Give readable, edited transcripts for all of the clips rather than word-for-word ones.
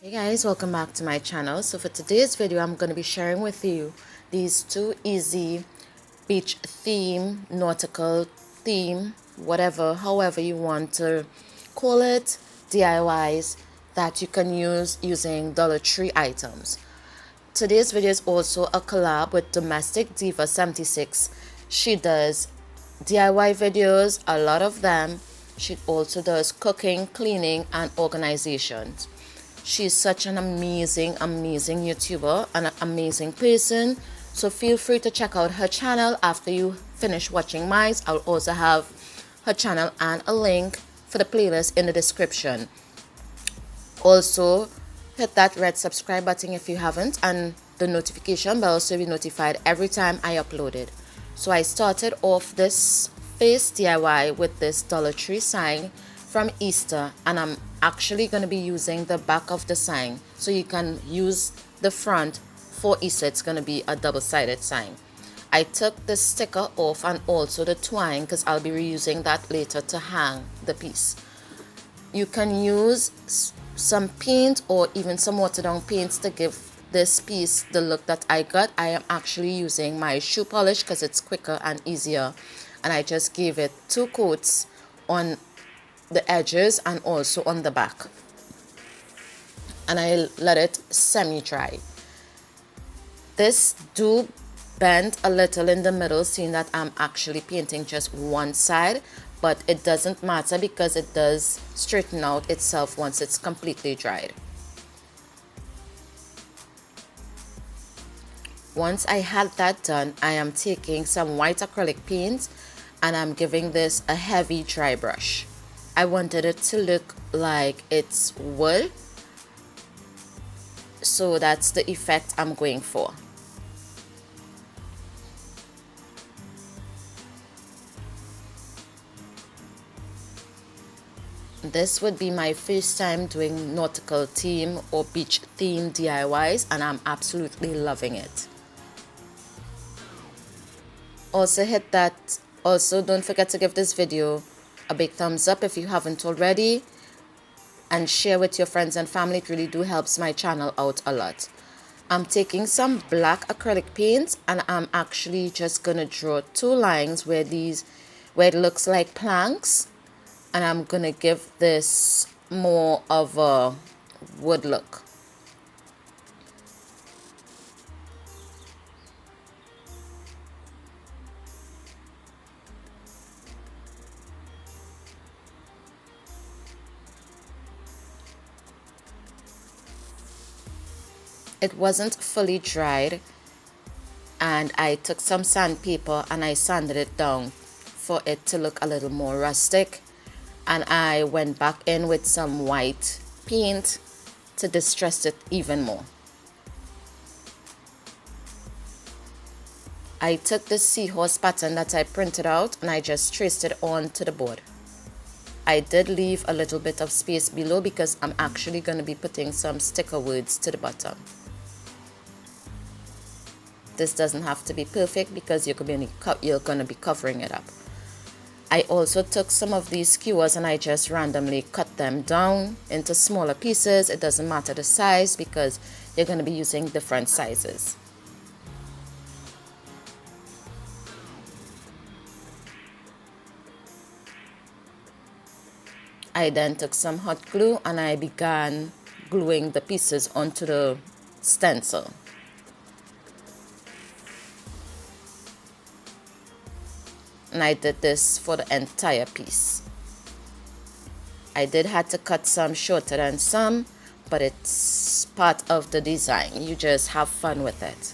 Hey guys, welcome back to my channel. So for today's video, I'm going to be sharing with you these two easy beach theme, nautical theme, whatever, however you want to call it, DIYs that you can use using Dollar Tree items. Today's video is also a collab with Domestic Diva 76. She does DIY videos, a lot of them. She also does cooking, cleaning, and organizations. She's such an amazing YouTuber and an amazing person. So feel free to check out her channel after you finish watching mine. I'll also have her channel and a link for the playlist in the description. Also, hit that red subscribe button if you haven't, and the notification bell so you'll be notified every time I upload it. So I started off this face DIY with this Dollar Tree sign from Easter, and I'm actually going to be using the back of the sign, so you can use the front for Easter. It's going to be a double-sided sign. I took the sticker off and also the twine because I'll be reusing that later to hang the piece. You can use some paint or even some watered down paints to give this piece the look that I got. I am actually using my shoe polish because it's quicker and easier, and I just gave it 2 coats on the edges and also on the back, and I let it semi-dry. This do bend a little in the middle, seeing that I'm actually painting just one side, but it doesn't matter because it does straighten out itself once it's completely dried. Once I had that done, I am taking some white acrylic paint and I'm giving this a heavy dry brush. I wanted it to look like it's wool, so that's the effect I'm going for. This would be my first time doing nautical theme or beach theme DIYs, and I'm absolutely loving it. Also don't forget to give this video a big thumbs up if you haven't already, and share with your friends and family. It really do helps my channel out a lot. I'm taking some black acrylic paint and I'm actually just gonna draw 2 lines where it looks like planks, and I'm gonna give this more of a wood look. It wasn't fully dried, and I took some sandpaper and I sanded it down for it to look a little more rustic, and I went back in with some white paint to distress it even more. I took the seahorse pattern that I printed out and I just traced it onto the board. I did leave a little bit of space below because I'm actually going to be putting some sticker words to the bottom. This doesn't have to be perfect because you're going to be covering it up. I also took some of these skewers and I just randomly cut them down into smaller pieces. It doesn't matter the size because you're going to be using different sizes. I then took some hot glue and I began gluing the pieces onto the stencil. And I did this for the entire piece. I did have to cut some shorter than some, but it's part of the design. You just have fun with it.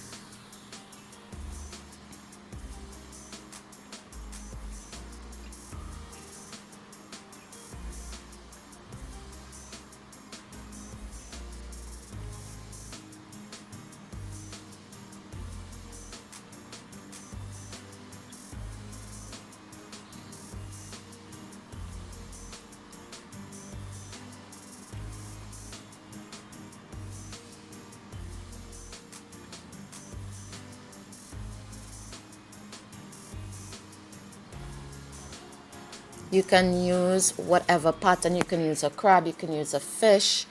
You can use whatever pattern. You can use a crab, you can use a fish,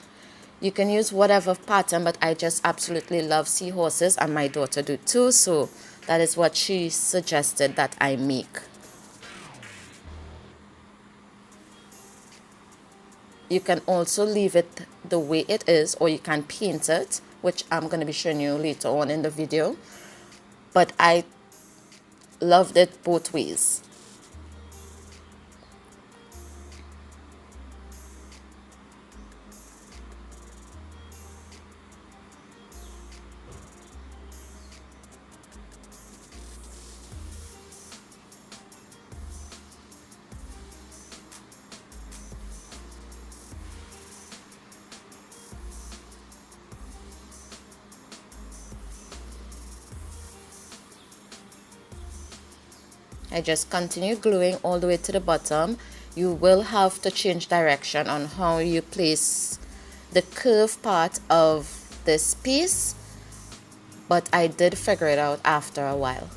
You can use whatever pattern, but I just absolutely love seahorses, and my daughter do too, so that is what she suggested that I make. You can also leave it the way it is, or you can paint it, which I'm going to be showing you later on in the video. But I loved it both ways. I just continue gluing all the way to the bottom. You will have to change direction on how you place the curved part of this piece, but I did figure it out after a while.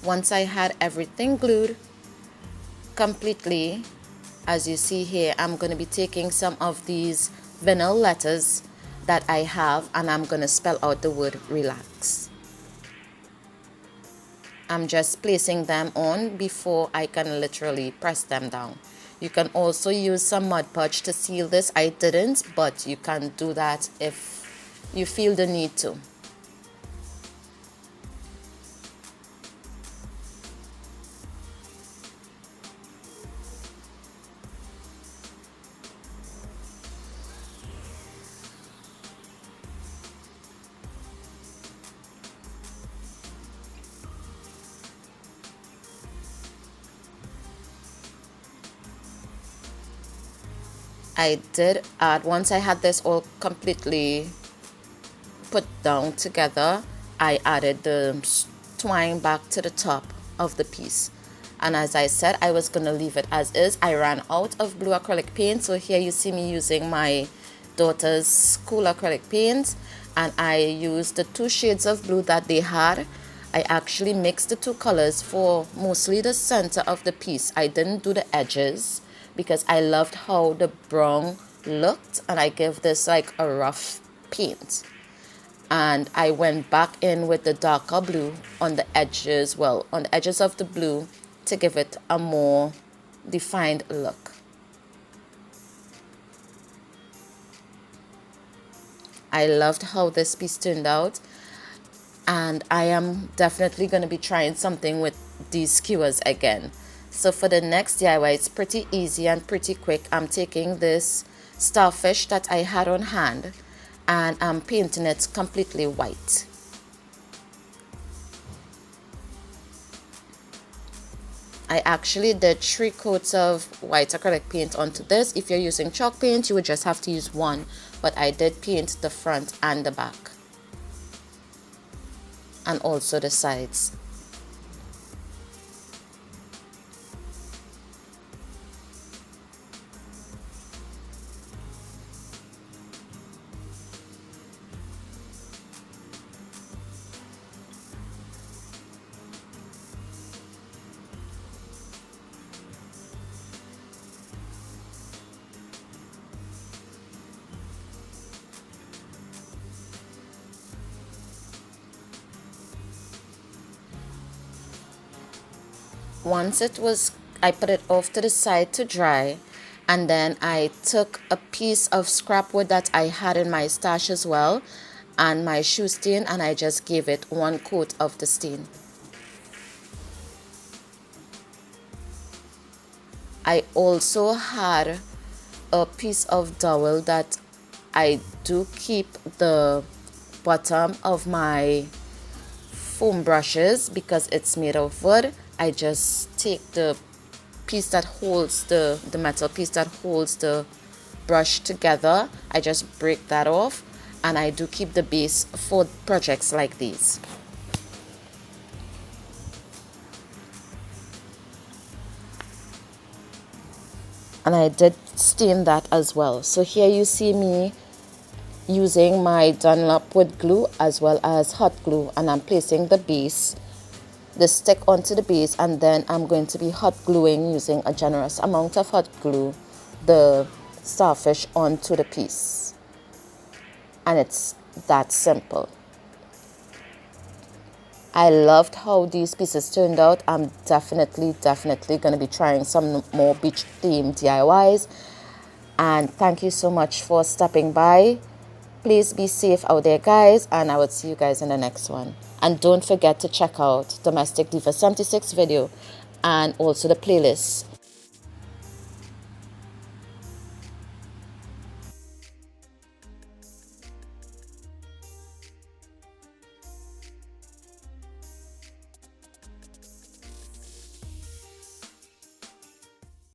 Once I had everything glued completely, as you see here, I'm going to be taking some of these vinyl letters that I have, and I'm going to spell out the word relax. I'm just placing them on before I can literally press them down. You can also use some Mod Podge to seal this. I didn't, but you can do that if you feel the need to. I did add, once I had this all completely put down together, I added the twine back to the top of the piece. And as I said, I was going to leave it as is. I ran out of blue acrylic paint, so here you see me using my daughter's school acrylic paint, and I used the 2 shades of blue that they had. I actually mixed the 2 colors for mostly the center of the piece. I didn't do the edges because I loved how the brown looked, and I give this like a rough paint. And I went back in with the darker blue on the edges, well, on the edges of the blue, to give it a more defined look. I loved how this piece turned out, and I am definitely going to be trying something with these skewers again. So for the next DIY, it's pretty easy and pretty quick. I'm taking this starfish that I had on hand, and I'm painting it completely white. I actually did 3 coats of white acrylic paint onto this. If you're using chalk paint, you would just have to use 1, but I did paint the front and the back, and also the sides. Once it was, I put it off to the side to dry, and then I took a piece of scrap wood that I had in my stash as well, and my shoe stain, and I just gave it 1 coat of the stain. I also had a piece of dowel that I do keep the bottom of my foam brushes because it's made of wood. I just take the piece that holds the metal piece that holds the brush together. I just break that off, and I do keep the base for projects like these. And I did stain that as well. So here you see me using my Dunlop wood glue as well as hot glue, and I'm placing the base the stick onto the base, and then I'm going to be hot gluing using a generous amount of hot glue the starfish onto the piece. And it's that simple. I loved how these pieces turned out. I'm definitely going to be trying some more beach themed DIYs. And thank you so much for stopping by. Please be safe out there, guys, and I will see you guys in the next one. And don't forget to check out Domestic Diva 76 video and also the playlist